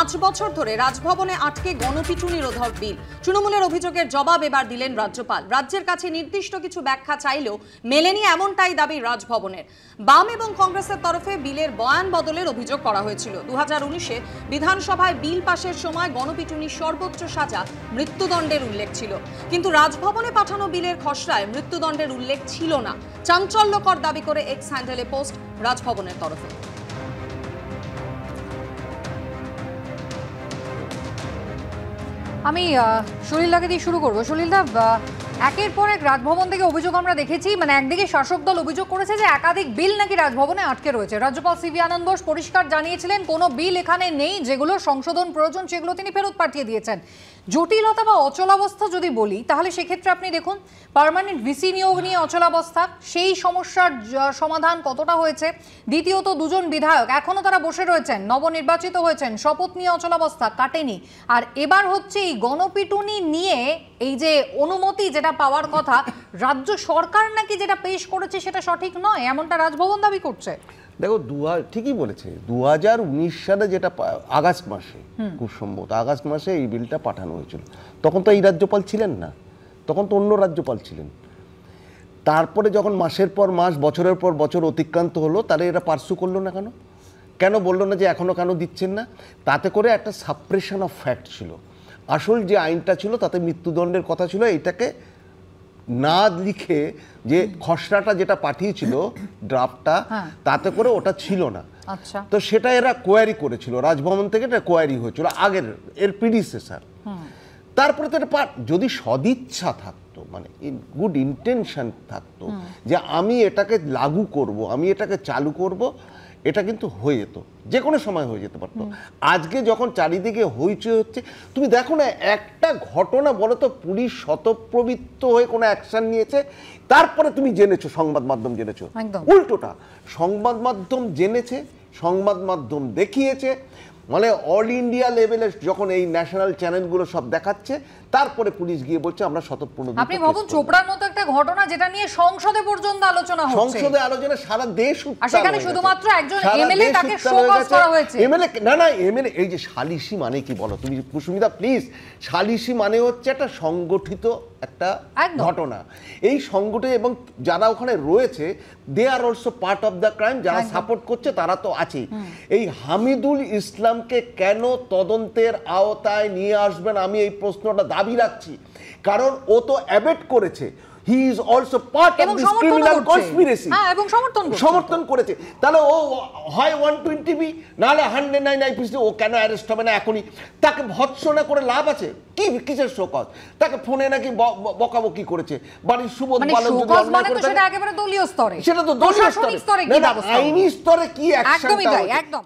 5 বছর ধরে রাজভবনে আটকে গণপিটুনি রোধক বিল। তৃণমূলের অভিযোগের জবাব এবার দিলেন রাজ্যপাল। রাজ্যের কাছে নির্দিষ্ট কিছু ব্যাখ্যা চাইলেও মেলেনি, এমনটাই দাবি রাজভবনের। বাম এবং কংগ্রেসের তরফে বিলের বয়ান বদলের অভিযোগ করা হয়েছিল। 2019-এ বিধানসভায় বিল পাশের সময় গণপিটুনির সর্বোচ্চ সাজা মৃত্যুদণ্ডের উল্লেখ ছিল, কিন্তু রাজভবনে পাঠানো বিলের খসড়ায় মৃত্যুদণ্ডের উল্লেখ ছিল না। চাঞ্চল্যকর দাবি করে এক্স হ্যান্ডেলে পোস্ট রাজভবনের তরফে। আমি সলিলদাকে দিয়ে শুরু করবো। সলিলদা, একের পর এক রাজভবন থেকে অভিযোগ আমরা দেখেছি, মানে একদিকে শাসক দল অভিযোগ করেছে যে একাধিক বিল নাকি রাজভবনে আটকে রয়েছে। রাজ্যপাল সিভি আনন্দ বোস পরিষ্কার জানিয়েছিলেন কোনো বিল এখানে নেই, যেগুলো সংশোধন প্রয়োজন সেগুলো তিনি ফেরত পাঠিয়ে দিয়েছেন। জটিলতা বা অচলাবস্থা যদি বলি, তাহলে সেক্ষেত্রে আপনি দেখুন পার্মানেন্ট ভিসি নিয়োগ নিয়ে অচলাবস্থা, সেই সমস্যার সমাধান কতটা হয়েছে। দ্বিতীয়ত, দুজন বিধায়ক এখনো তারা বসে রয়েছেন, নবনির্বাচিত হয়েছেন, শপথ নিয়ে অচলাবস্থা কাটেনি। আর এবার হচ্ছে এই গণপিটুনি নিয়ে এই যে অনুমতি যেটা পাওয়ার কথা, রাজ্য সরকার নাকি যেটা পেশ করেছে সেটা সঠিক নয়, এমনটা রাজভবন দাবি করছে। দেখো, ঠিকই বলেছে, 2019 সালে যেটা আগস্ট মাসে, খুব সম্ভবত আগস্ট মাসে এই বিলটা পাঠানো হয়েছিল। তখন তো এই রাজ্যপাল ছিলেন না, তখন তো অন্য রাজ্যপাল ছিলেন। তারপরে যখন মাসের পর মাস, বছরের পর বছর অতিক্রান্ত হলো, তাহলে এরা পার্সু করলো না কেন? কেন বললো না যে এখনও কেন দিচ্ছেন না? তাতে করে একটা সাপ্রেশন অফ ফ্যাক্ট ছিল। আসল যে আইনটা ছিল তাতে মৃত্যুদণ্ডের কথা ছিল, এটাকে না লিখে যে খসড়াটা যেটা পাঠিয়েছিল ড্রাফটটা, তাতে করে ওটা ছিল না। আচ্ছা, তো সেটা এরা কোয়ারি করেছিল, রাজভবন থেকে এটা কোয়ারি হয়েছিল আগের এর প্রিডিসেসর। তারপরে তো এটা যদি সদিচ্ছা থাকতো, মানে গুড ইন্টেনশন থাকতো যে আমি এটাকে লাগু করব, আমি এটাকে চালু করব, এটা কিন্তু হয়ে যেত, যে কোনো সময় হয়ে যেতে পারতো। আজকে যখন চারিদিকে হইচই হচ্ছে, তুমি দেখো না একটা ঘটনা বলো তো, পুলিশ স্বতঃপ্রবৃত্ত হয়ে কোনো অ্যাকশন নিয়েছে, তারপরে তুমি জেনেছো, সংবাদ মাধ্যম জেনেছো। উল্টোটা, সংবাদ মাধ্যম জেনেছে, সংবাদ মাধ্যম দেখিয়েছে, মানে অল ইন্ডিয়া লেভেলে যখন এই ন্যাশনাল চ্যানেলগুলো সব দেখাচ্ছে, তারপরে পুলিশ গিয়ে বলছে আমরা স্বতঃপ্রণোদিত। আপনি ভাবুন চোপড়ার মতো একটা ঘটনা যেটা নিয়ে সংসদে পর্যন্ত আলোচনা হচ্ছে, সংসদে আলোচনা সারা দেশ, আর সেখানে শুধুমাত্র একজন এমএলএ তাকে শোকজ করা হয়েছে। এমএলএ না, এমএলএ, এই যে সালিসি মানে কি বলো তুমি কুসুমিতা প্লিজ? সালিসি মানে হচ্ছে একটা সংগঠিত একটা ঘটনা। এই সংগঠন এবং যারা ওখানে রয়েছে, they are also part of the crime. যারা সাপোর্ট করছে তারা তো আছেই। এই হামিদুল ইসলামকে কেন তদন্তের আওতায় নিয়ে আসবেন, আমি এই প্রশ্নটা দাবি রাখছি, কারণ ও তো অ্যাবেট করেছে। He is also part of this criminal conspiracy. এবং সমর্থন করেছে। তাহলে ও হয় 120B, নাহলে 109 IPC। ও কেন অ্যারেস্ট হবে না এখনই? তাকে ভৎসনা করে লাভ আছে কি? কিসের শোকজ? তাকে ফোনে নাকি বকাবকি করেছে, বাড়ির সুবোধ বালক যদি অন্যায় করে, সেটা একেবারে দলীয় স্তরে, সেটা তো দলীয় স্তরে, আইনি স্তরে কি অ্যাকশন? একদম।